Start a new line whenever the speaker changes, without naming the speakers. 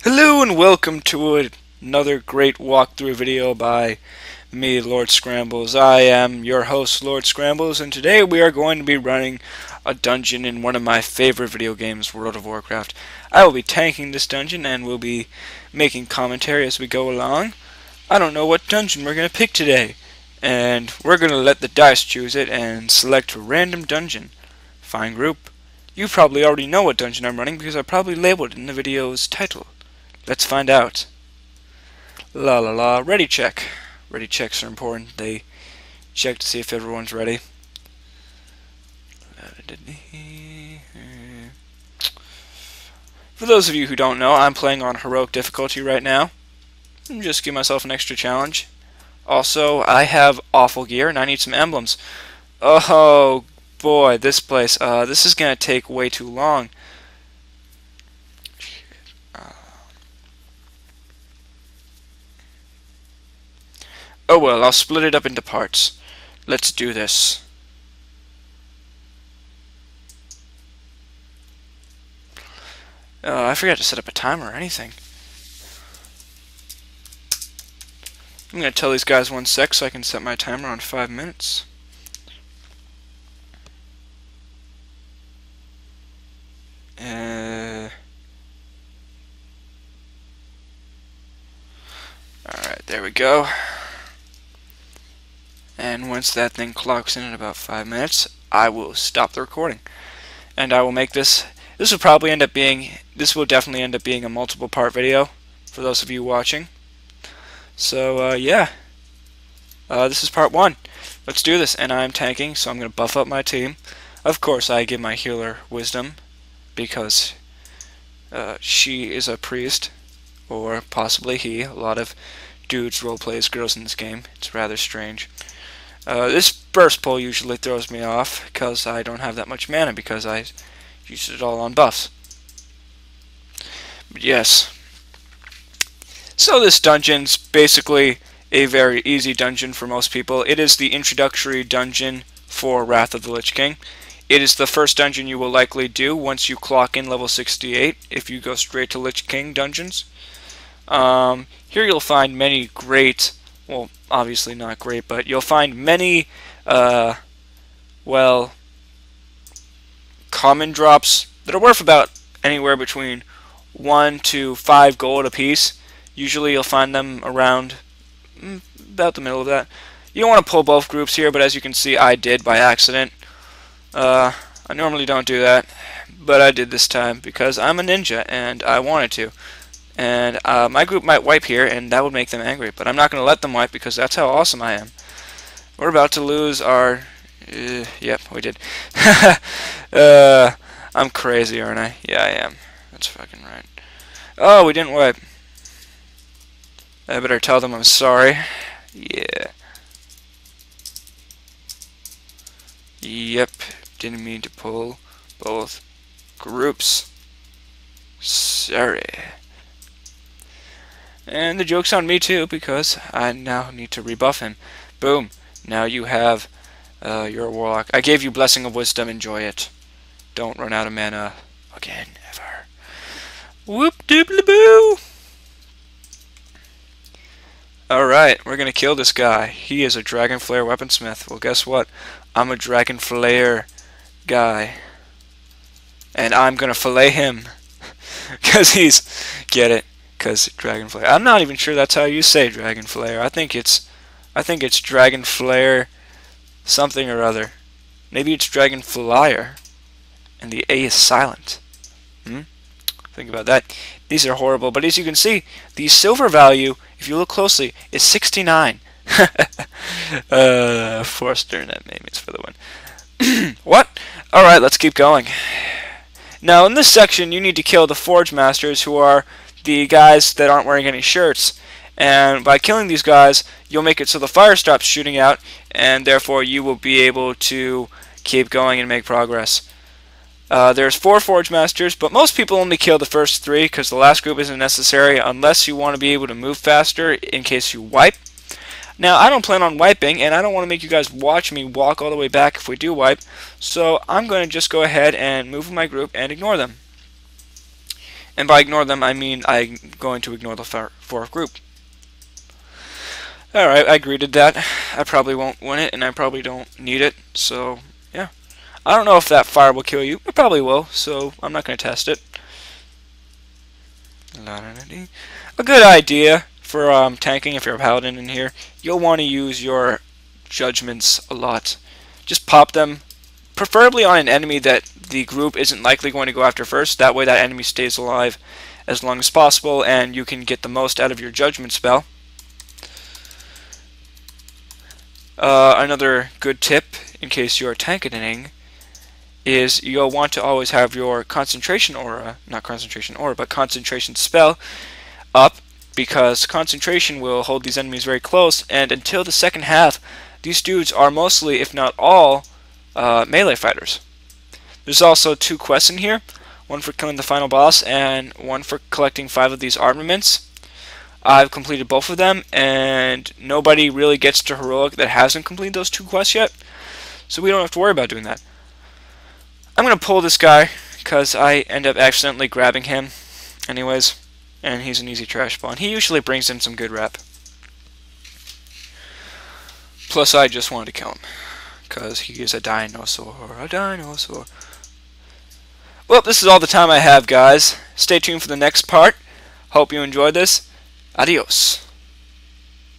Hello and welcome to another great walkthrough video by me, Lord Scrambles. I am your host, Lord Scrambles, and today we are going to be running a dungeon in one of my favorite video games, World of Warcraft. I will be tanking this dungeon and will be making commentary as we go along. I don't know what dungeon we're going to pick today, and we're going to let the dice choose it and select a random dungeon. Fine group. You probably already know what dungeon I'm running because I probably labeled it in the video's title. Let's find out. La la la. Ready check. Ready checks are important. They check to see if everyone's ready. For those of you who don't know, I'm playing on heroic difficulty right now. Just give myself an extra challenge. Also, I have awful gear and I need some emblems. Oh boy, this place. This is gonna take way too long. Oh well, I'll split it up into parts. Let's do this. I forgot to set up a timer or anything. I'm going to tell these guys 1 sec so I can set my timer on 5 minutes. Alright, there we go. And once that thing clocks in at about 5 minutes, I will stop the recording. And I will make this will probably end up being, this will definitely end up being a multiple part video for those of you watching. So, yeah. This is part 1. Let's do this. And I'm tanking, so I'm going to buff up my team. Of course, I give my healer wisdom, because she is a priest, or possibly he. A lot of dudes roleplay as girls in this game. It's rather strange. This burst pull usually throws me off because I don't have that much mana because I used it all on buffs. But yes. So this dungeon's basically a very easy dungeon for most people. It is the introductory dungeon for Wrath of the Lich King. It is the first dungeon you will likely do once you clock in level 68 if you go straight to Lich King dungeons. Here you'll find many great, well, obviously not great, but you'll find many, well, common drops that are worth about anywhere between 1 to 5 gold apiece. Usually you'll find them around about the middle of that. You don't want to pull both groups here, but as you can see, I did by accident. I normally don't do that, but I did this time because I'm a ninja and I wanted to. And my group might wipe here, and that would make them angry. But I'm not going to let them wipe because that's how awesome I am. We're about to lose our... yep, we did. I'm crazy, aren't I? Yeah, I am. That's fucking right. Oh, we didn't wipe. I better tell them I'm sorry. Yeah. Yep, didn't mean to pull both groups. Sorry. And the joke's on me too, because I now need to rebuff him. Boom. Now you have your warlock. I gave you Blessing of Wisdom. Enjoy it. Don't run out of mana again, ever. Whoop doobly boo. Alright, we're gonna kill this guy. He is a Dragon Flare weaponsmith. Well, guess what? I'm a Dragon Flare guy. And I'm gonna fillet him. Because he's... Get it? Because Dragon Flare. I'm not even sure that's how you say Dragon Flare. I think it's Dragon Flare something or other. Maybe it's Dragon Flyer, and the A is silent. Think about that. These are horrible, but as you can see, the silver value, if you look closely, is 69. Forster, that name is for the win. What? Alright, let's keep going. Now, in this section, you need to kill the Forge Masters, who are the guys that aren't wearing any shirts. And by killing these guys, you'll make it so the fire stops shooting out, and therefore you will be able to keep going and make progress. There's 4 Forge Masters, but most people only kill the first 3 because the last group isn't necessary unless you want to be able to move faster in case you wipe. Now, I don't plan on wiping, and I don't want to make you guys watch me walk all the way back if we do wipe, so I'm going to just go ahead and move my group and ignore them. And by ignore them, I mean I'm going to ignore the fourth group. Alright, I agree to that. I probably won't win it, and I probably don't need it, so yeah. I don't know if that fire will kill you. It probably will, so I'm not going to test it. A good idea for tanking if you're a paladin in here. You'll want to use your judgments a lot. Just pop them, preferably on an enemy that the group isn't likely going to go after first. That way that enemy stays alive as long as possible, and you can get the most out of your judgment spell. Another good tip, in case you're tanking, is you'll want to always have your concentration aura, not concentration aura, but concentration spell up, because concentration will hold these enemies very close, and until the second half, these dudes are mostly, if not all, melee fighters. There's also 2 quests in here, one for killing the final boss and one for collecting 5 of these armaments. I've completed both of them, and nobody really gets to heroic that hasn't completed those 2 quests yet, so we don't have to worry about doing that. I'm going to pull this guy, because I end up accidentally grabbing him anyways, and he's an easy trash spawn. He usually brings in some good rep. Plus, I just wanted to kill him, because he is a dinosaur, a dinosaur. Well, this is all the time I have, guys. Stay tuned for the next part. Hope you enjoyed this. Adios.